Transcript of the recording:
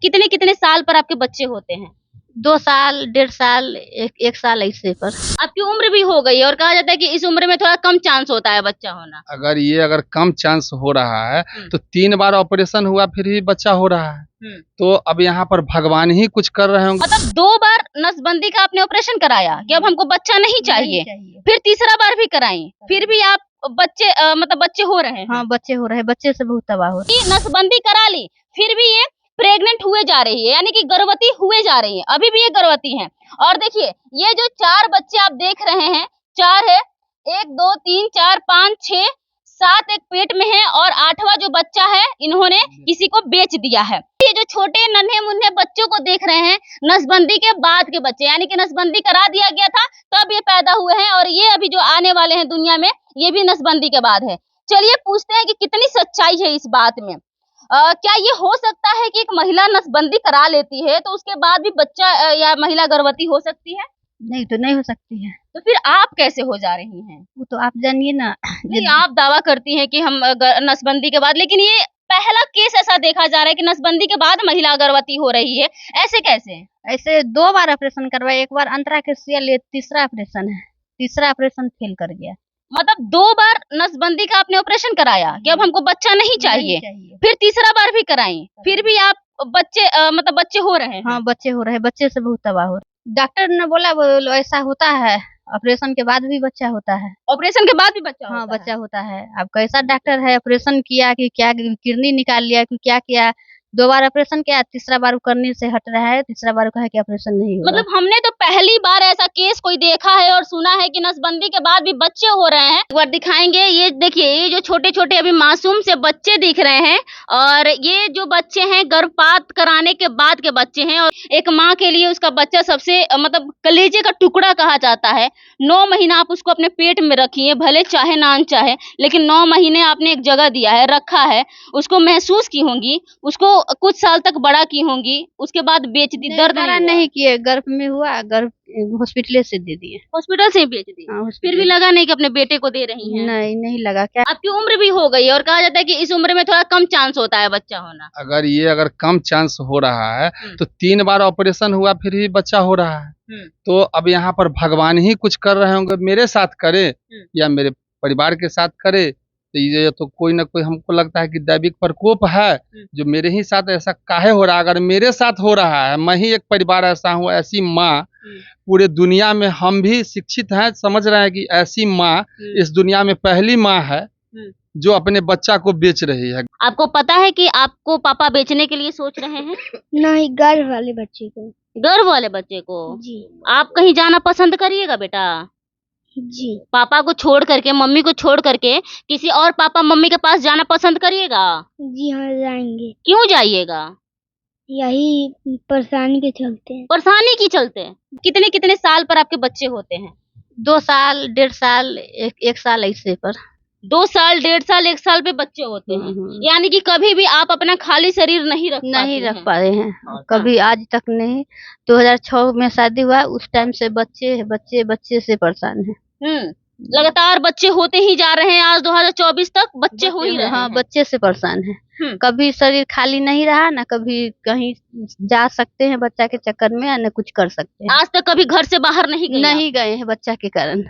कितने कितने साल पर आपके बच्चे होते हैं? 2 साल, 1.5 साल, 1 साल ऐसे पर। आपकी उम्र भी हो गई है और कहा जाता है कि इस उम्र में थोड़ा कम चांस होता है बच्चा होना। अगर कम चांस हो रहा है तो 3 बार ऑपरेशन हुआ फिर भी बच्चा हो रहा है। तो अब यहाँ पर भगवान ही कुछ कर रहे होंगे। मतलब 2 बार नसबंदी का आपने ऑपरेशन कराया कि अब हमको बच्चा नहीं चाहिए, फिर तीसरा बार भी कराई, फिर भी आप बच्चे मतलब बच्चे हो रहे हैं। हाँ, बच्चे हो रहे हैं, बच्चे से बहुत तबाह हो रहे हैं। नसबंदी करा ली, फिर भी ये प्रेग्नेंट हुए जा रही है, यानी कि गर्भवती हुए जा रही है, अभी भी ये गर्भवती हैं। और देखिए ये जो 4 बच्चे आप देख रहे हैं, 4 है, 1 2 3 4 5 6 7 एक पेट में है और 8वां जो बच्चा है इन्होंने किसी को बेच दिया है। ये जो छोटे नन्हे मुन्ने बच्चों को देख रहे हैं, नसबंदी के बाद के बच्चे, यानी कि नसबंदी करा दिया गया था तब ये पैदा हुए हैं और ये अभी जो आने वाले हैं दुनिया में, ये भी नसबंदी के बाद है। चलिए पूछते हैं कि कितनी सच्चाई है इस बात में। क्या ये हो सकता है कि एक महिला नसबंदी करा लेती है तो उसके बाद भी बच्चा या महिला गर्भवती हो सकती है? नहीं तो नहीं हो सकती है। तो फिर आप कैसे हो जा रही हैं? वो तो आप जानिए ना। नहीं, आप दावा करती हैं कि हम नसबंदी के बाद, लेकिन ये पहला केस ऐसा देखा जा रहा है कि नसबंदी के बाद महिला गर्भवती हो रही है, ऐसे कैसे? ऐसे 2 बार ऑपरेशन करवाए, एक बार अंतरा के सुइया लिए, तीसरा ऑपरेशन है। तीसरा ऑपरेशन फेल कर गया। मतलब 2 बार नसबंदी का आपने ऑपरेशन कराया कि अब हमको बच्चा नहीं चाहिए, फिर तीसरा बार भी कराई, फिर भी आप बच्चे मतलब बच्चे हो रहे हैं। हाँ, बच्चे हो रहे हैं, बच्चे से बहुत तबाह हो रहे हैं। डॉक्टर ने बोला वो ऐसा होता है, ऑपरेशन के बाद भी बच्चा होता है। ऑपरेशन के बाद भी बच्चा हाँ, होता है? बच्चा होता है। अब कैसा डॉक्टर है, ऑपरेशन किया कि क्या, किडनी निकाल लिया कि क्या किया। 2 बार ऑपरेशन किया, तीसरा बार करने से हट रहा है, तीसरा बार कहा कि ऑपरेशन नहीं होगा। मतलब हमने तो पहली बार ऐसा केस कोई देखा है और सुना है कि नसबंदी के बाद भी बच्चे हो रहे हैं। एक बार दिखाएंगे, ये देखिए ये जो छोटे छोटे अभी मासूम से बच्चे दिख रहे हैं और ये जो बच्चे हैं गर्भपात कराने के बाद के बच्चे हैं और एक माँ के लिए उसका बच्चा सबसे मतलब कलेजे का टुकड़ा कहा जाता है। 9 महीना आप उसको अपने पेट में रखिए, भले चाहे ना चाहे, लेकिन 9 महीने आपने एक जगह दिया है, रखा है, उसको महसूस की होंगी, उसको कुछ साल तक बड़ा की होंगी, उसके बाद बेच दी। दर्द बड़ा नहीं किए, गर्भ में हुआ, गर्भ हॉस्पिटल से दे दिए। हॉस्पिटल से बेच दी? हाँ, फिर भी लगा नहीं कि अपने बेटे को दे रही हैं? नहीं, नहीं लगा। क्या आपकी उम्र भी हो गई है और कहा जाता है कि इस उम्र में थोड़ा कम चांस होता है बच्चा होना। अगर कम चांस हो रहा है तो 3 बार ऑपरेशन हुआ फिर भी बच्चा हो रहा है। तो अब यहाँ पर भगवान ही कुछ कर रहे होंगे, मेरे साथ करे या मेरे परिवार के साथ करे, तो ये तो कोई ना कोई हमको लगता है कि दैविक प्रकोप है जो मेरे ही साथ ऐसा काहे हो रहा है। अगर मेरे साथ हो रहा है, मैं ही एक परिवार ऐसा हूँ, ऐसी माँ पूरे दुनिया में हम भी शिक्षित हैं, समझ रहे हैं कि ऐसी माँ इस दुनिया में पहली माँ है जो अपने बच्चा को बेच रही है। आपको पता है कि आपको पापा बेचने के लिए सोच रहे हैं? नहीं, गर्भ वाले बच्चे को। गर्भ वाले बच्चे को? जी। आप कहीं जाना पसंद करिएगा बेटा? जी। पापा को छोड़ करके, मम्मी को छोड़ करके किसी और पापा मम्मी के पास जाना पसंद करिएगा? जी हाँ, जाएंगे। क्यों जाइएगा? यही परेशानी के चलते। परेशानी की चलते? कितने कितने साल पर आपके बच्चे होते हैं? 2 साल, 1.5 साल, 1 साल ऐसे पर। 2 साल, 1.5 साल, 1 साल पे बच्चे होते हैं, यानी कि कभी भी आप अपना खाली शरीर नहीं रख पाए हैं। कभी आज तक नहीं। 2006 में शादी हुआ, उस टाइम से बच्चे से परेशान है। लगातार बच्चे होते ही जा रहे हैं, आज 2024 तक बच्चे हो ही रहे हैं। हाँ, बच्चे से परेशान है। कभी शरीर खाली नहीं रहा, ना कभी कहीं जा सकते हैं बच्चा के चक्कर में, ना कुछ कर सकते हैं। आज तक कभी घर से बाहर नहीं गए हैं बच्चा के कारण।